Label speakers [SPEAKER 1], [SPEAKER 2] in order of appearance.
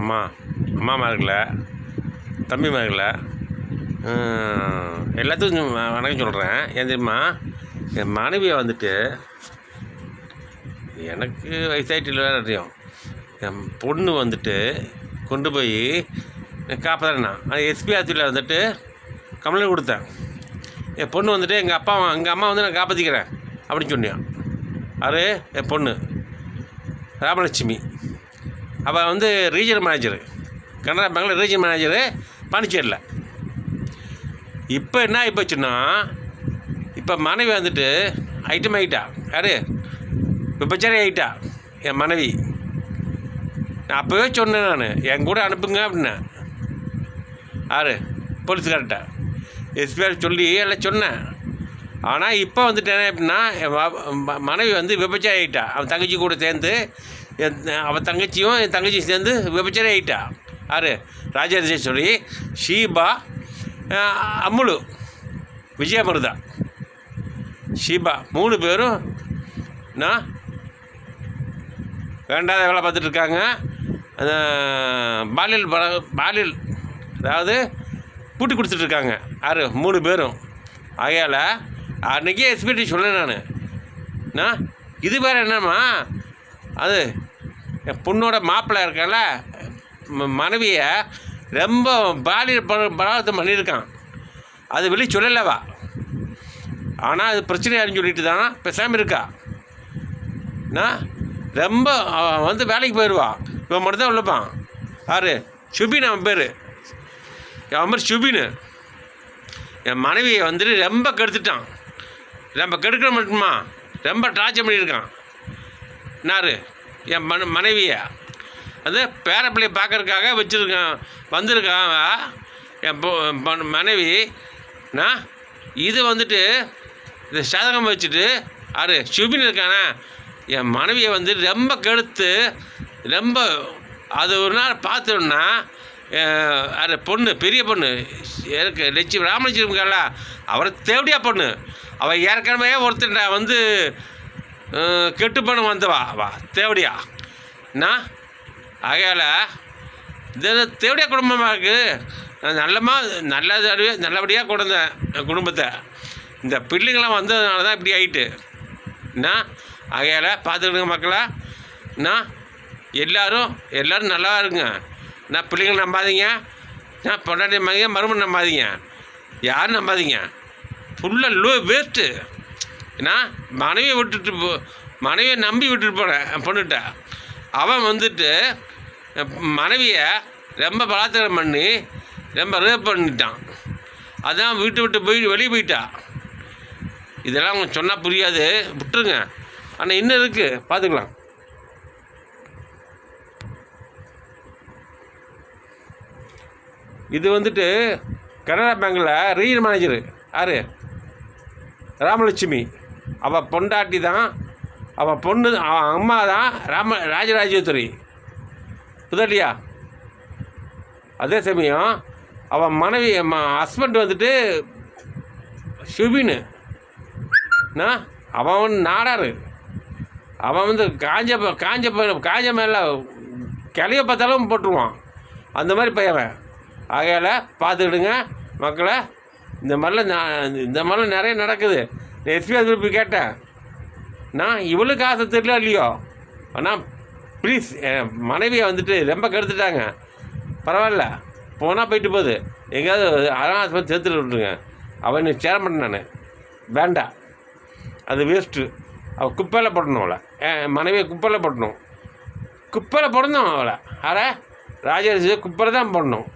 [SPEAKER 1] அம்மாமார்களை, தம்பிமார்களை எல்லாத்துக்கும் வணக்கம் சொல்கிறேன். ஏன் தெரியுமா, என் மனைவியை வந்துட்டு எனக்கு வயசாகிட்டு வேறு தெரியும். என் பொண்ணு வந்துட்டு கொண்டு போய் காப்பாற்றினா அது எஸ்பி ஆஃபீஸில் வந்துட்டு கம்ப்ளைண்ட் கொடுத்தேன். என் பொண்ணு வந்துட்டு எங்கள் அம்மா வந்து நான் காப்பாற்றிக்கிறேன் அப்படின்னு சொன்னான். அது என் பொண்ணு ராமலட்சுமி. அவள் வந்து ரீஜனல் மேனேஜரு, கனரா பேங்கில் ரீஜனல் மேனேஜரு பாண்டிச்சேரியில். இப்போ என்ன ஆகி போச்சுன்னா, இப்போ மனைவி வந்துட்டு ஐட்டம் ஆகிட்டா. யார் விபச்சாரி ஆகிட்டா என் மனைவி. நான் அப்போவே சொன்னேன், நான் என் கூட அனுப்புங்க அப்படின்னேன். யார் போலீஸ்கார்ட்ட எஸ்பிஆர் சொல்லி எல்லாம் சொன்னேன். ஆனால் இப்போ வந்துட்டு என்ன அப்படின்னா, என் மனைவி வந்து விபச்சாரி ஆகிட்டா. அவன் தங்கச்சி கூட சேர்ந்து அவன் தங்கச்சியும் என் தங்கச்சியும் சேர்ந்து விபச்சாரி ஆகிட்டா. யார் ராஜேஸ்வரி, ஷீபா, அம்முலு, விஜயமிருதா, ஷீபா 3 பேரும் நான் வேண்டாத வேலை பார்த்துட்ருக்காங்க. பாலியல் அதாவது பூட்டி கொடுத்துட்ருக்காங்க. யார் 3 பேரும். ஆகையால் அன்றைக்கே எஸ்பிடி சொன்னேன் நான் இது வேறு என்னம்மா, அது என் பொண்ணோட மாப்பிள்ளை இருக்கால மனைவியை ரொம்ப பாலியல் பலாத்சம் பண்ணியிருக்கான். அது வெளியே சொல்லலவா, ஆனால் அது பிரச்சனையாருன்னு சொல்லிட்டு தான் பேசாமல் இருக்கா. நான் ரொம்ப வந்து வேலைக்கு போயிடுவா. இவன் மட்டும் தான் உள்ளப்பான். யார் சுபின், அவன் பேர். அவன் பேர் சுபின்னு. என் மனைவியை வந்துட்டு ரொம்ப கெடுத்துட்டான். ரொம்ப கெடுக்கிற மட்டுமா ரொம்ப டார்ச்சர் பண்ணியிருக்கான். என்னாரு என் மனைவியை அது பேரப்பிள்ளையை பார்க்கறதுக்காக வச்சுருக்கான், வந்திருக்கான் என் மனைவி. நான் இது வந்துட்டு இந்த சாதகம் வச்சுட்டு யார் சுபின் இருக்கானே என் மனைவியை வந்து ரொம்ப கெடுத்து ரொம்ப அது ஒரு நாள் பார்த்தோன்னா அது பொண்ணு, பெரிய பொண்ணு இருக்கு ராமலட்சுமி இருக்கால, அவரை தேவடியா பொண்ணு. அவள் ஏற்கனவே ஒருத்தர் வந்து கெட்டு பண்ண வந்தவா தேவடியா. நான் ஆகையால் இது தேவடியா குடும்பமாக இருக்குது. நல்லபடியாக கொண்டேன் குடும்பத்தை. இந்த பிள்ளைங்களாம் வந்ததுனால தான் இப்படி ஆகிட்டு. என்ன ஆகையால் பார்த்துக்கிடுங்க மக்களா. நான் எல்லோரும் நல்லா இருங்க. நான் பிள்ளைங்களை நம்பாதீங்க, நான் பொண்டாட்டி நம்பாதீங்க, மருமன் நம்பாதீங்க, யாரும் நம்பாதீங்க. ஃபுல்லாக வேஸ்ட்டு. ஏன்னா மனைவியை நம்பி விட்டுட்டு போனேன் பொண்ணுகிட்ட. அவன் வந்துட்டு மனைவியை ரொம்ப பலாத்காரம் பண்ணி ரொம்ப ரேப் பண்ணிட்டான். அதான் விட்டு வெளியே போயிட்டா. இதெல்லாம் அவங்க சொன்னால் புரியாது, விட்டுருங்க. ஆனால் இன்னும் இருக்குது, பார்த்துக்கலாம். இது வந்துட்டு கனரா பேங்கில் ரீஜனல் மேனேஜரு யார் ராமலட்சுமி. அவள் பொண்டாட்டி தான், அவள் பொண்ணு, அவன் அம்மா தான் ராஜராஜேஸ்வரி. புதலியா. அதே சமயம் அவன் மனைவி ஹஸ்பண்ட் வந்துட்டு சுபின்னு. அவன் நாடாரு. அவன் வந்து காஞ்ச மேலே கிளைய பார்த்தாலும் போட்டுருவான். அந்த மாதிரி பையன். ஆகையால் பார்த்துக்கிடுங்க மக்களை. இந்த மாதிரிலாம் நிறைய நடக்குது. நான் எஸ்பி திருப்பி கேட்டேன். நான் இவளுக்கு ஆசை தெரியல இல்லையோ, ஆனால் ப்ளீஸ் என் மனைவியை வந்துட்டு ரொம்ப கெடுத்துட்டாங்க. பரவாயில்ல, போனால் போயிட்டு போகுது. எங்கேயாவது அதான் சேர்த்துட்டு விட்டுருங்க. அவன் இன்னும் சேர மாட்டேன். நான் வேண்டாம், அது வேஸ்ட்டு. அவள் குப்பையில் போடணும். அவளை என் மனைவியை குப்பையில் போடணும். குப்பையில் போடணும் அவளை. அட ராஜேஷ் குப்பையில் தான் போடணும்.